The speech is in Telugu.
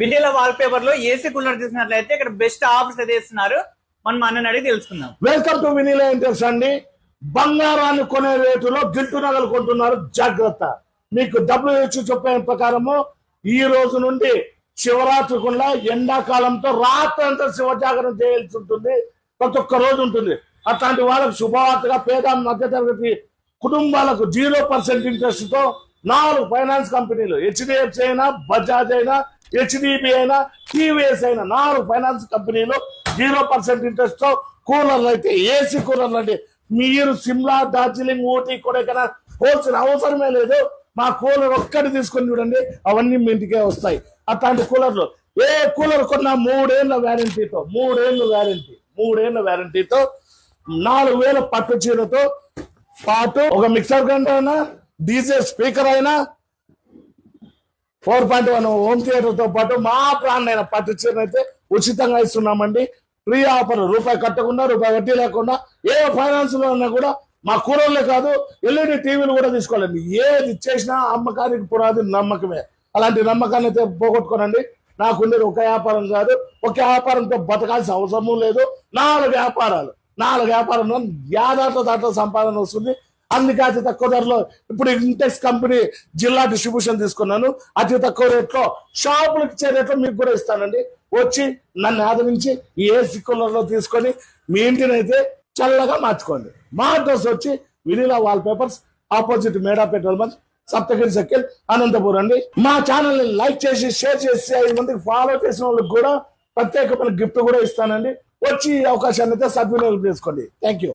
వినిలా వాల్ పేపర్ లో ఏసీ కూలర్ చూసినట్లయితే ఇక్కడ బెస్ట్ ఆఫర్స్ అయితే ఇస్తున్నారు. మనం అన్నని అడిగి తెలుసుకుందాం. వెల్కమ్ టు వినిలా ఇంటర్స్ అండి. బంగారాన్ని కొనే రేటులో గిల్టు నగలు కొంటున్నారు, జాగ్రత్త. మీకు WHO చెప్పిన ప్రకారము ఈ రోజు నుండి శివరాత్రికుల్లా ఎండాకాలంతో రాత్రి అంతా శివజాగరణ చేయాల్సి ఉంటుంది. ప్రతి ఒక్క రోజు ఉంటుంది. అట్లాంటి వాళ్ళకు శుభవార్తగా పేద మధ్యతరగతి కుటుంబాలకు 0% ఇంట్రెస్ట్ తో 4 ఫైనాన్స్ కంపెనీలు, HDFC అయినా, బజాజ్ అయినా, HDB అయినా, TVS అయినా 4 ఫైనాన్స్ కంపెనీలు 0% ఇంట్రెస్ట్ తో కూలర్లు అయితే ఏసీ కూలర్లు అంటే మీరు సిమ్లా, డార్జిలింగ్, ఊటీ, కొడైకెనాల్ పోల్సిన అవసరమే లేదు. మా కూలర్ ఒక్కటి తీసుకొని చూడండి, అవన్నీ మీ ఇంటికే వస్తాయి. అట్లాంటి కూలర్లు ఏ కూలర్ కొన్నా 3 ఏళ్ల వ్యారంటీతో 4,000 పట్టు చీరతో పాటు ఒక మిక్సర్ గ్రైండర్ అయినా, డీజే స్పీకర్ అయినా, 4.1 హోమ్ థియేటర్ తో పాటు మా బ్రాండ్ అయిన పట్టు చీర అయితే ఉచితంగా ఇస్తున్నామండి. ఫ్రీ ఆఫర్, రూపాయి కట్టకుండా, రూపాయి వడ్డీ లేకుండా. ఏ ఫైనాన్స్ లో ఉన్నా కూడా మా కూరలే కాదు, LED టీవీలు కూడా తీసుకోవాలండి. ఏది చేసినా అమ్మకానికి పునాది నమ్మకమే. అలాంటి నమ్మకాన్ని అయితే పోగొట్టుకోనండి. నాకుండేది ఒక వ్యాపారం కాదు, ఒక వ్యాపారంతో బతకాల్సిన అవసరము లేదు. 4 వ్యాపారాలు దాంట్లో సంపాదన వస్తుంది. అందుకే అతి తక్కువ ధరలో ఇప్పుడు ఇంటెక్స్ కంపెనీ జిల్లా డిస్ట్రిబ్యూషన్ తీసుకున్నాను. అతి తక్కువ రేట్లో షాపులకు ఇచ్చే రేట్లో మీకు కూడా ఇస్తానండి. వచ్చి నన్ను ఆదరించి ఈ ఏసీ కూలర్లో తీసుకొని మీ ఇంటిని అయితే చల్లగా మార్చుకోండి. మా అడ్రస్ వచ్చి వినిలా వాల్ పేపర్స్, ఆపోజిట్ మేడా petrol bunk, Saptagiri circle, Anantapuram అండి. మా ఛానల్ ని లైక్ చేసి, షేర్ చేసి 5 మందికి ఫాలో చేసిన వాళ్ళకి కూడా ప్రత్యేకమైన గిఫ్ట్ కూడా ఇస్తానండి. వచ్చి ఈ అవకాశాన్ని అయితే సద్వినియోగం చేసుకోండి. Thank you.